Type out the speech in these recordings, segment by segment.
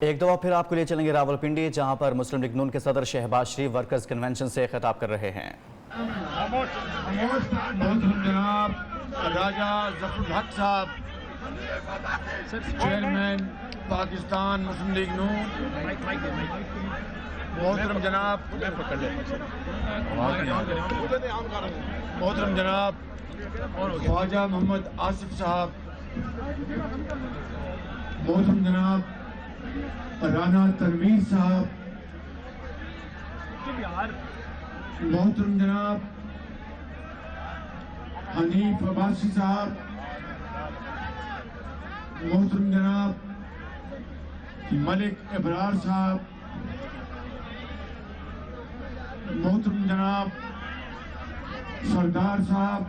ایک دفعہ پھر آپ کو لے چلیں گے راولپنڈی، جہاں پر مسلم لیگ نون کے صدر شہباز شریف ورکرز کنونشن سے خطاب کر رہے ہیں۔ جناب راجہ ظفر الحق صاحب، چیئرمین پاکستان مسلم لیگ نون، محترم جناب خواجہ محمد آصف صاحب، محترم جناب رانا تنویر صاحب، محترم جناب حنیف عباسی صاحب، محترم جناب ملک ابرار صاحب، محترم جناب سردار صاحب،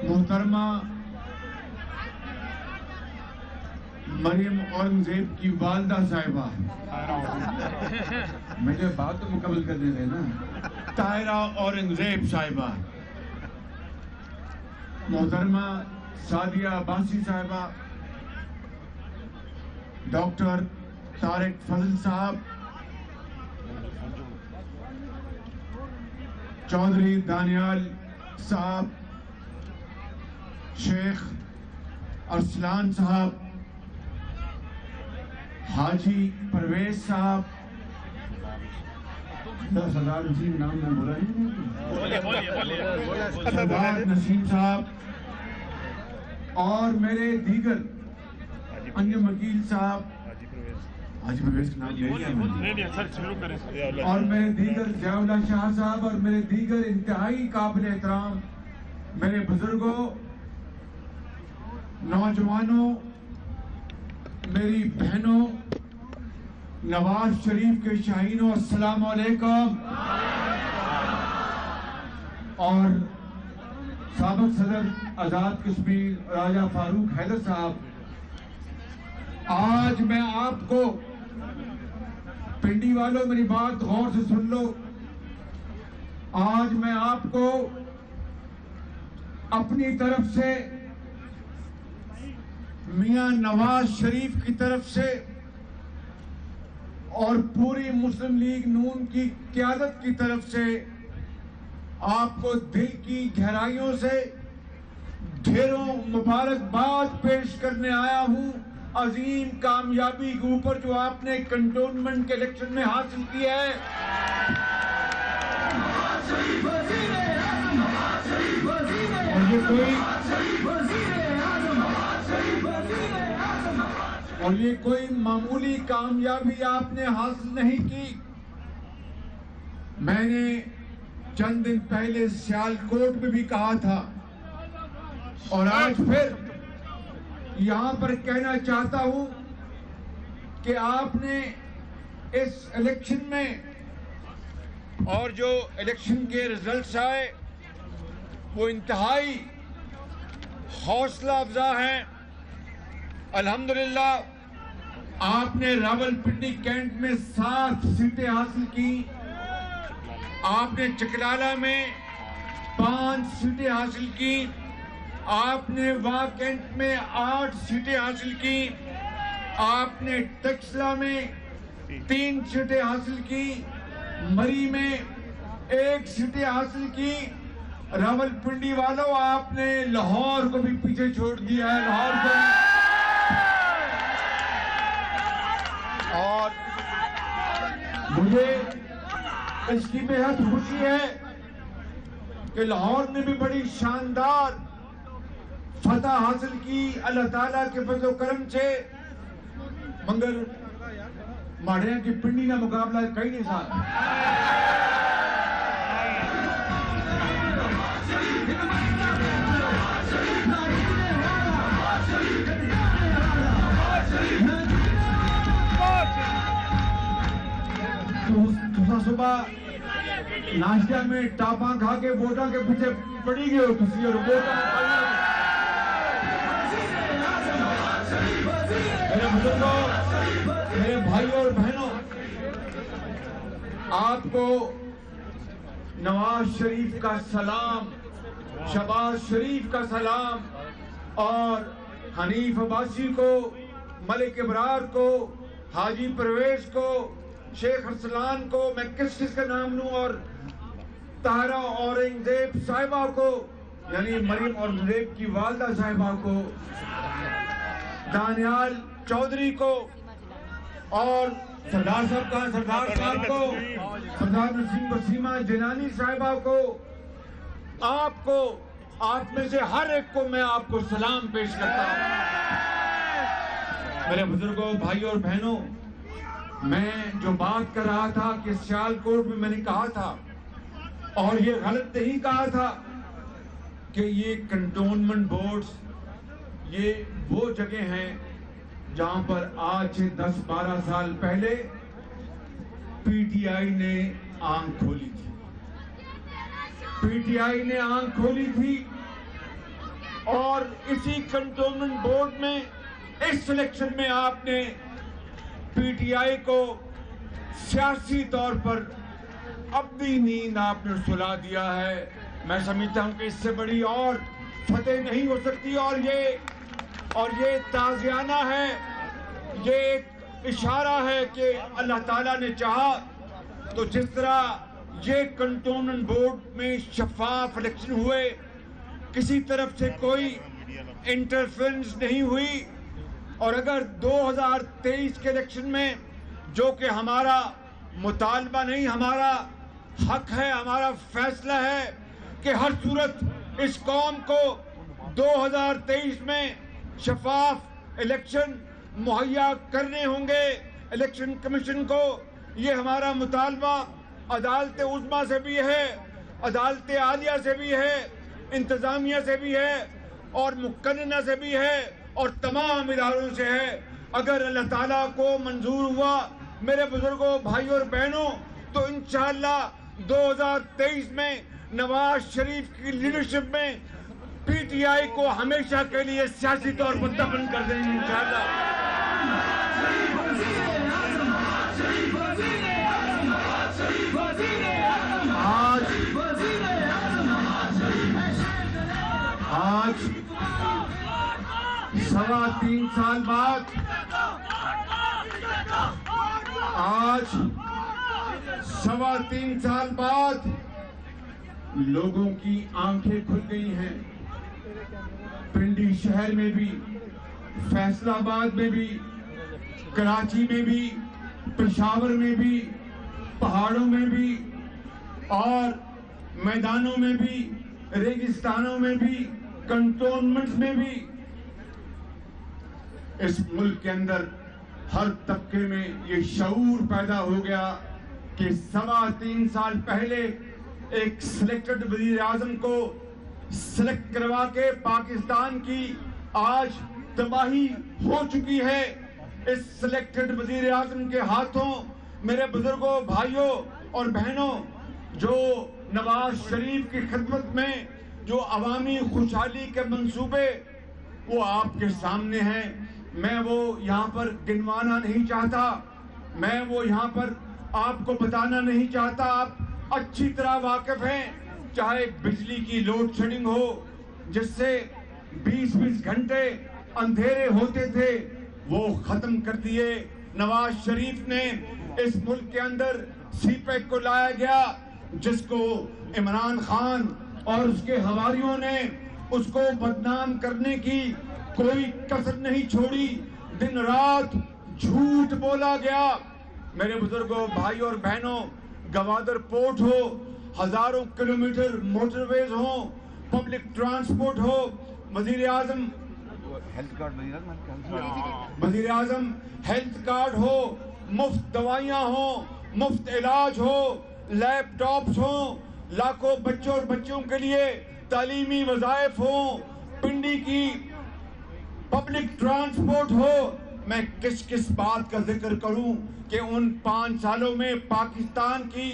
محترمہ مریم اورنگزیب کی والدہ صاحبہ، مجھے بات تو مکمل کرنے دیں نا، طاہرہ اورنگزیب صاحبہ، محترمہ سعدیہ عباسی صاحبہ، ڈاکٹر طارق فضل صاحب، چودھری دانیال صاحب، شیخ ارسلان صاحب، حاجی پرویز صاحب، سردار نسیم نام میں بولا نہیں، سردار نسیم صاحب اور میرے دیگر انجم وکیل صاحب، حاجی پرویز اور میرے دیگر ضیاء اللہ شاہ صاحب اور میرے دیگر انتہائی قابل احترام میرے بزرگوں، نوجوانوں، میری بہنوں، نواز شریف کے شاہینوں، السلام علیکم۔ اور سابق صدر آزاد کشمیر راجہ فاروق حیدر صاحب، آج میں آپ کو، پنڈی والوں میری بات غور سے سن لو، آج میں آپ کو اپنی طرف سے، میاں نواز شریف کی طرف سے اور پوری مسلم لیگ نون کی قیادت کی طرف سے آپ کو دل کی گہرائیوں سے ڈھیروں مبارکباد پیش کرنے آیا ہوں عظیم کامیابی کے اوپر جو آپ نے کنٹونمنٹ کے الیکشن میں حاصل کی ہے۔ اور یہ کوئی معمولی کامیابی آپ نے حاصل نہیں کی۔ میں نے چند دن پہلے سیالکوٹ میں بھی کہا تھا اور آج پھر یہاں پر کہنا چاہتا ہوں کہ آپ نے اس الیکشن میں، اور جو الیکشن کے ریزلٹس آئے وہ انتہائی حوصلہ افزا ہیں۔ الحمدللہ آپ نے راولپنڈی کینٹ میں 7 سیٹیں حاصل کی، آپ نے چکلالہ میں 5 سیٹیں حاصل کی، آپ نے واہ کینٹ میں 8 سیٹیں حاصل کی، آپ نے ٹیکسلا میں 3 سیٹیں حاصل کی، مری میں 1 سیٹیں حاصل کی۔ راولپنڈی والوں، آپ نے لاہور کو بھی پیچھے چھوڑ دیا ہے، لاہور کو بھی۔ اور مجھے اس کی بے حد خوشی ہے کہ لاہور نے بھی بڑی شاندار فتح حاصل کی اللہ تعالیٰ کے فضل و کرم سے، مگر ماڑیاں کی پنڈی کا مقابلہ کئی نہیں ساتھ۔ صبح ناشتہ میں ٹاپاں کھا کے ووٹاں کے پیچھے پڑی گئے ہو کسی اور میرے بزرگوں، میرے بھائیوں اور بہنوں، آپ کو نواز شریف کا سلام، شہباز شریف کا سلام اور حنیف عباسی کو मलिक इब्रार को, हाजी परवेज को, शेख अरसलान को, मैं किस का नाम लूं, और तारा औरंगजेब साहिबा को, यानी मरियम औरंगजेब की वालदा साहिबा को, दानियाल चौधरी को, और सरदार साहब का सरदार साहब को, सरदार नसीम वसीमा जिलानी साहिबा को, आपको, आप में से हर एक को मैं आपको सलाम पेश करता हूं। मेरे बुजुर्गों, भाइयों और बहनों, मैं जो बात कर रहा था कि सियालकोट में मैंने कहा था, और ये गलत नहीं कहा था, कि ये कंटोनमेंट बोर्ड्स ये वो जगह हैं जहां पर आज से 10-12 साल पहले पीटीआई ने आंख खोली थी। पीटीआई ने आंख खोली थी, और इसी कंटोनमेंट बोर्ड में इस सिलेक्शन में आपने पीटीआई को सियासी तौर पर अपनी नींद आपने सुला दिया है। मैं समझता हूं कि इससे बड़ी और फतेह नहीं हो सकती, और ये ताज़ियाना है, ये एक इशारा है कि अल्लाह ताला ने चाहा तो जिस तरह ये कंटोनमेंट बोर्ड में शफाफ इलेक्शन हुए, किसी तरफ से कोई इंटरफेरेंस नहीं हुई, और अगर 2023 के इलेक्शन में, जो कि हमारा मुतालबा नहीं, हमारा हक है, हमारा फैसला है कि हर सूरत इस कौम को 2023 में शफाफ इलेक्शन मुहैया करने होंगे। इलेक्शन कमीशन को ये हमारा मुतालबा अदालत उज़्मा से भी है, अदालत आलिया से भी है, इंतजामिया से भी है, और मुकन्नना से भी है, और तमाम इदारों से है। अगर अल्लाह ताला को मंजूर हुआ, मेरे बुजुर्गों, भाइयों और बहनों, तो इंशाअल्लाह 2023 में नवाज शरीफ की लीडरशिप में पीटीआई को हमेशा के लिए सियासी तौर पर दफन कर देंगे इंशाअल्लाह। आज 3.25 साल बाद, आज 3.25 साल बाद लोगों की आंखें खुल गई हैं। पिंडी शहर में भी, फैसलाबाद में भी, कराची में भी, पेशावर में भी, पहाड़ों में भी, और मैदानों में भी, रेगिस्तानों में भी, कंटोनमेंट्स में भी, इस मुल्क के अंदर हर तबके में ये शऊर पैदा हो गया कि 3.25 साल पहले एक सिलेक्टेड वजीर आजम को सिलेक्ट करवा के पाकिस्तान की आज तबाही हो चुकी है। इस सिलेक्टेड वजीर आजम के हाथों, मेरे बुजुर्गों, भाइयों और बहनों, जो नवाज शरीफ की खिदमत में जो अवामी खुशहाली के मंसूबे वो आपके सामने हैं। मैं वो यहाँ पर गिनवाना नहीं चाहता, मैं वो यहाँ पर आपको बताना नहीं चाहता। आप अच्छी तरह वाकिफ हैं, चाहे बिजली की लोड शेडिंग हो, जिससे 20-20 घंटे अंधेरे होते थे, वो खत्म कर दिए। नवाज शरीफ ने इस मुल्क के अंदर सीपेक को लाया गया, जिसको इमरान खान और उसके हवारियों ने उसको बदनाम करने की कोई कसर नहीं छोड़ी। दिन रात झूठ बोला गया। मेरे बुजुर्गों, भाइयों और बहनों, गवादर पोर्ट हो, हजारों किलोमीटर मोटरवेज हो, पब्लिक ट्रांसपोर्ट हो, वजीर आजम हेल्थ कार्ड हो, मुफ्त दवाइयां हो, मुफ्त इलाज हो, लैपटॉप्स हो, लाखों बच्चों और बच्चों के लिए तालीमी वज़ाइफ हो, पिंडी की पब्लिक ट्रांसपोर्ट हो। मैं किस किस बात का जिक्र करूं कि उन 5 सालों में पाकिस्तान की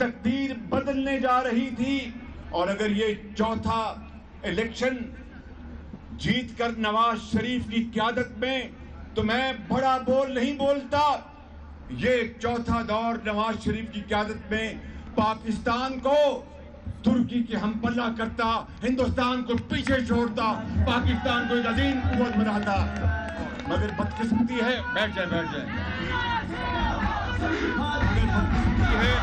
तकदीर बदलने जा रही थी। और अगर ये चौथा इलेक्शन जीत कर नवाज शरीफ की क़यादत में, तो मैं बड़ा बोल नहीं बोलता। ये चौथा दौर नवाज शरीफ की क़यादत में पाकिस्तान को तुर्की के हम पल्ला करता, हिंदुस्तान को पीछे छोड़ता, पाकिस्तान को एक अजीम कुव्वत बनाता। मगर बदकिस्मती है, बैठ जाए मगर बदकिस्मती है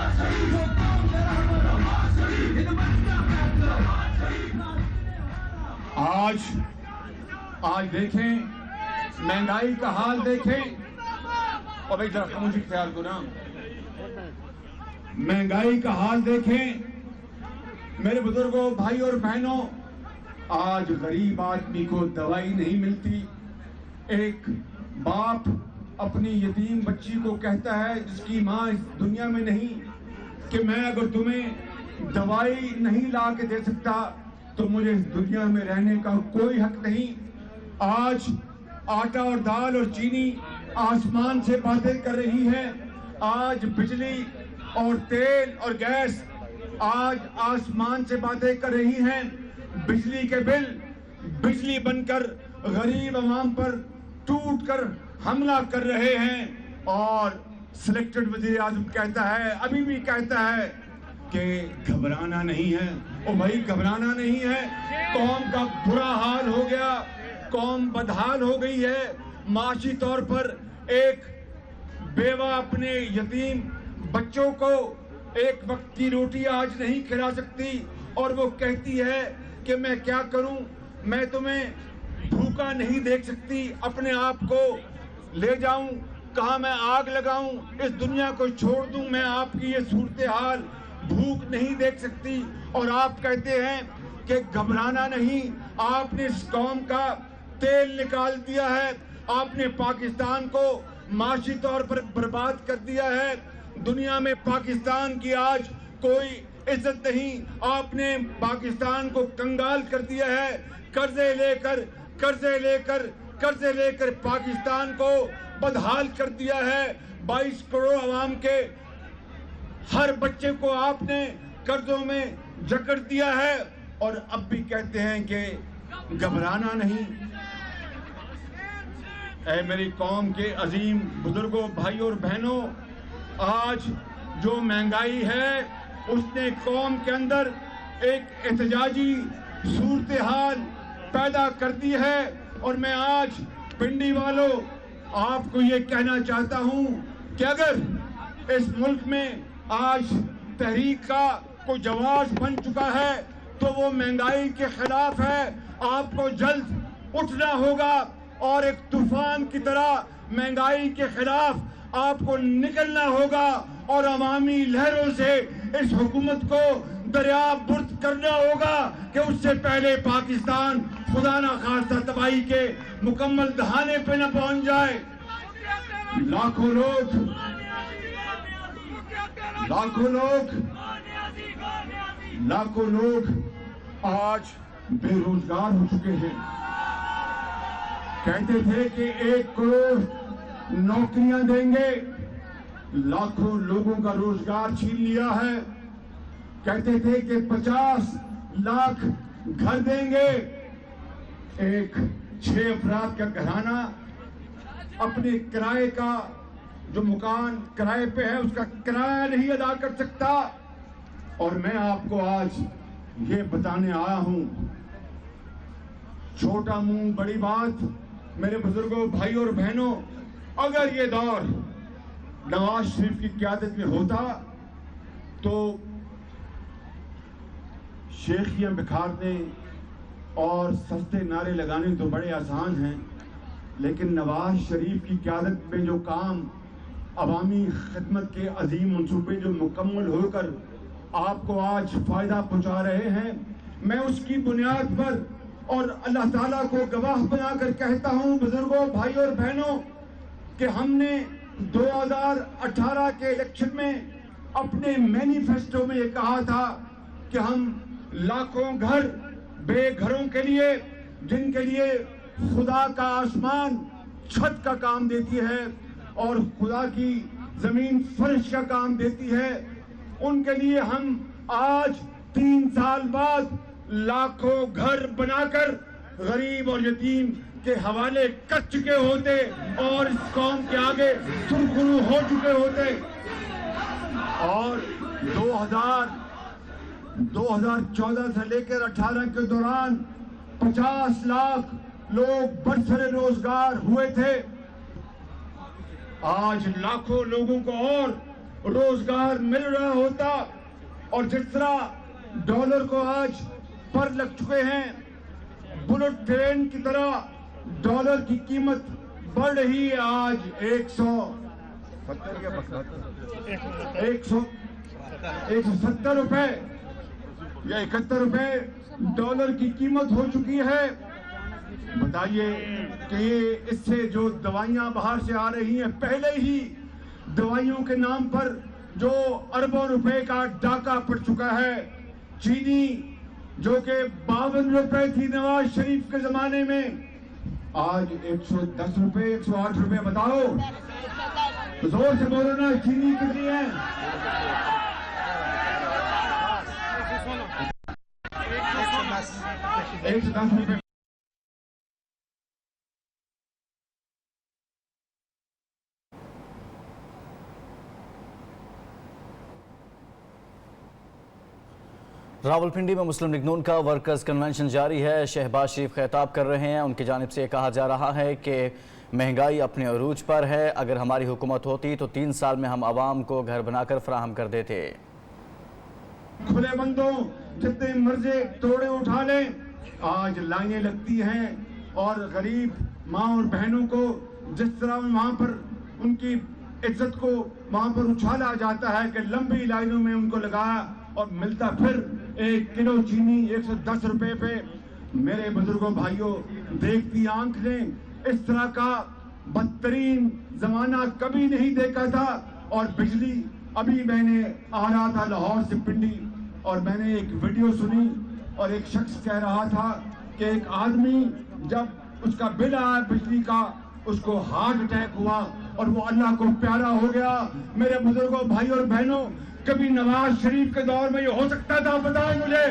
आज देखें महंगाई का हाल देखें। और भाई जरा खामोशी ख्याल को ना, महंगाई का हाल देखें मेरे बुजुर्गों, भाई और बहनों। आज गरीब आदमी को दवाई नहीं मिलती। एक बाप अपनी यतीम बच्ची को कहता है जिसकी माँ इस दुनिया में नहीं, कि मैं अगर तुम्हें दवाई नहीं ला के दे सकता तो मुझे इस दुनिया में रहने का कोई हक नहीं। आज आटा और दाल और चीनी आसमान से बातें कर रही है। आज बिजली और तेल और गैस आज आसमान से बातें कर रही हैं। बिजली के बिल बिजली बनकर गरीब अवाम पर टूट कर हमला कर रहे हैं। और सिलेक्टेड वज़ीर आज़म कहता है, अभी भी कहता है कि घबराना नहीं है। ओ भाई घबराना नहीं है। कौम का बुरा हाल हो गया, कौम बदहाल हो गई है। माशी तौर पर एक बेवा अपने यतीम बच्चों को एक वक्त की रोटी आज नहीं खिला सकती और वो कहती है कि मैं क्या करूं, मैं तुम्हें भूखा नहीं देख सकती, अपने आप को ले जाऊं, कहां मैं आग लगाऊं, इस दुनिया को छोड़ दूं। मैं आपकी ये सूरत हाल भूख नहीं देख सकती और आप कहते हैं कि घबराना नहीं। आपने इस कौम का तेल निकाल दिया है, आपने पाकिस्तान को माशी तौर पर बर्बाद कर दिया है। दुनिया में पाकिस्तान की आज कोई इज्जत नहीं। आपने पाकिस्तान को कंगाल कर दिया है। कर्जे लेकर पाकिस्तान को बदहाल कर दिया है। 22 करोड़ आवाम के हर बच्चे को आपने कर्जों में जकड़ दिया है और अब भी कहते हैं कि घबराना नहीं। ऐ मेरी कौम के अजीम बुजुर्गों, भाई और बहनों, आज जो महंगाई है उसने कौम के अंदर एक एहतजाजी सूरत हाल पैदा कर दी है। और मैं आज पिंडी वालों आपको ये कहना चाहता हूं कि अगर इस मुल्क में आज तहरीक का कोई जवाब बन चुका है तो वो महंगाई के खिलाफ है। आपको जल्द उठना होगा और एक तूफान की तरह महंगाई के खिलाफ आपको निकलना होगा और अवामी लहरों से इस हुकूमत को दरियाबुर्द करना होगा कि उससे पहले पाकिस्तान खुदा ना खास्ता तबाही के मुकम्मल दहाने पे न पहुंच जाए। लाखों लोग आज बेरोजगार हो चुके हैं। कहते थे कि 1 करोड़ नौकरियां देंगे, लाखों लोगों का रोजगार छीन लिया है। कहते थे कि 50 लाख घर देंगे। एक 6 अफराद का घराना अपने किराए का जो मकान किराए पे है उसका किराया नहीं अदा कर सकता। और मैं आपको आज ये बताने आया हूं, छोटा मुंह बड़ी बात। मेरे बुजुर्गों, भाई और बहनों, अगर ये दौर नवाज शरीफ की क़यादत में होता तो शेखियां बिखारने और सस्ते नारे लगाने तो बड़े आसान हैं, लेकिन नवाज शरीफ की क़यादत में जो काम अवामी खिदमत के अजीम मंसूबे जो मुकम्मल होकर आपको आज फायदा पहुंचा रहे हैं, मैं उसकी बुनियाद पर और अल्लाह ताला को गवाह बनाकर कहता हूं बुजुर्गों, भाई और बहनों, कि हमने 2018 के इलेक्शन में अपने मैनिफेस्टो में ये कहा था कि हम लाखों घर बेघरों के लिए, जिनके लिए खुदा का आसमान छत का काम देती है और खुदा की जमीन फर्श का काम देती है, उनके लिए हम आज 3 साल बाद लाखों घर बनाकर गरीब और यतीम के हवाले कर चुके होते और इस कौम के आगे सुरखरू हो चुके होते। और 2014 से लेकर 18 के दौरान 50 लाख लोग बरसरे रोजगार हुए थे, आज लाखों लोगों को और रोजगार मिल रहा होता। और जिस तरह डॉलर को आज पर लग चुके हैं, बुलेट ट्रेन की तरह डॉलर की कीमत बढ़ रही है। आज 170 रुपए या 71 रुपए डॉलर की कीमत हो चुकी है। बताइए कि इससे जो दवाइयां बाहर से आ रही हैं, पहले ही दवाइयों के नाम पर जो अरबों रुपए का डाका पड़ चुका है। चीनी जो कि 52 रुपए थी नवाज शरीफ के जमाने में, आज 110 रुपए, 108 रुपए। बताओ, जोर से बोलो ना, चीनी कितनी है? 110 रुपए। रावलपिंडी में मुस्लिम लीग नून का वर्कर्स कन्वेंशन जारी है। शहबाज शरीफ खिताब कर रहे हैं। उनकी जानिब से कहा जा रहा है कि महंगाई अपने अरूज पर है। अगर हमारी हुकूमत होती तो 3 साल में हम आवाम को घर बनाकर फराहम कर देते। खुले बंदों जितने मर्जी तोड़े उठा लें, आज लाइनें लगती हैं और गरीब माँ और बहनों को जिस तरह वहाँ पर उनकी इज्जत को वहाँ पर उछाला जाता है कि लंबी लाइनों में उनको लगाया और मिलता फिर 1 किलो चीनी 110 रुपए पे। मेरे बुजुर्गों भाइयों, देखती आंख ने इस तरह का बदतरीन जमाना कभी नहीं देखा था। और बिजली, अभी मैंने आ रहा था लाहौर से पिंडी और मैंने एक वीडियो सुनी और एक शख्स कह रहा था कि एक आदमी जब उसका बिल आया बिजली का, उसको हार्ट अटैक हुआ और वो अल्लाह को प्यारा हो गया। मेरे बुजुर्गों भाइयों और बहनों, कभी नवाज शरीफ के दौर में ये हो सकता था? बताओ मुझे।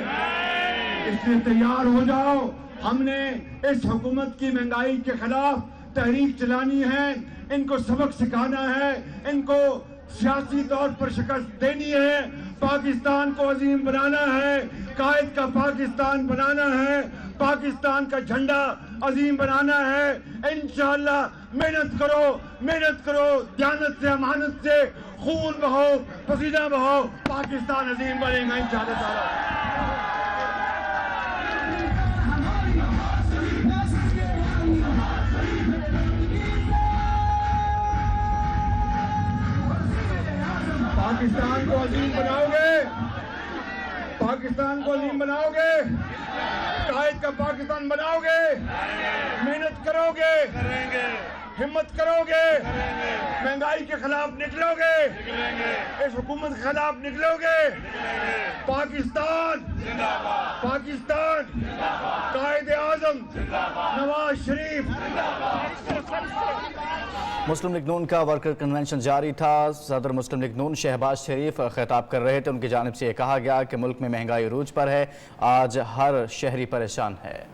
इसलिए तैयार हो जाओ, हमने इस हुकूमत की महंगाई के खिलाफ तहरीक चलानी है। इनको सबक सिखाना है, इनको सियासी तौर पर शिकस्त देनी है, पाकिस्तान को अजीम बनाना है, कायद का पाकिस्तान बनाना है, पाकिस्तान का झंडा अजीम बनाना है। इंशाअल्लाह मेहनत करो, दयानत से, अमानत से, खून बहो, पसीना बहो, पाकिस्तान अजीम बनेगा इंशाअल्लाह। पाकिस्तान को अजीम बनाओगे, पाकिस्तान को अजीम बनाओगे, कायद का पाकिस्तान बनाओगे, मेहनत करोगे, हिम्मत करोगे, महंगाई के खिलाफ निकलोगे, इस हुकूमत के खिलाफ निकलोगे। पाकिस्तान, कायद आजम नवाज शरीफ। मुस्लिम लीग नून का वर्कर कन्वेंशन जारी था। सदर मुस्लिम लीग नून शहबाज शरीफ खिताब कर रहे थे। उनकी जानिब से कहा गया कि मुल्क में महंगाई अरूज पर है। आज हर शहरी परेशान है।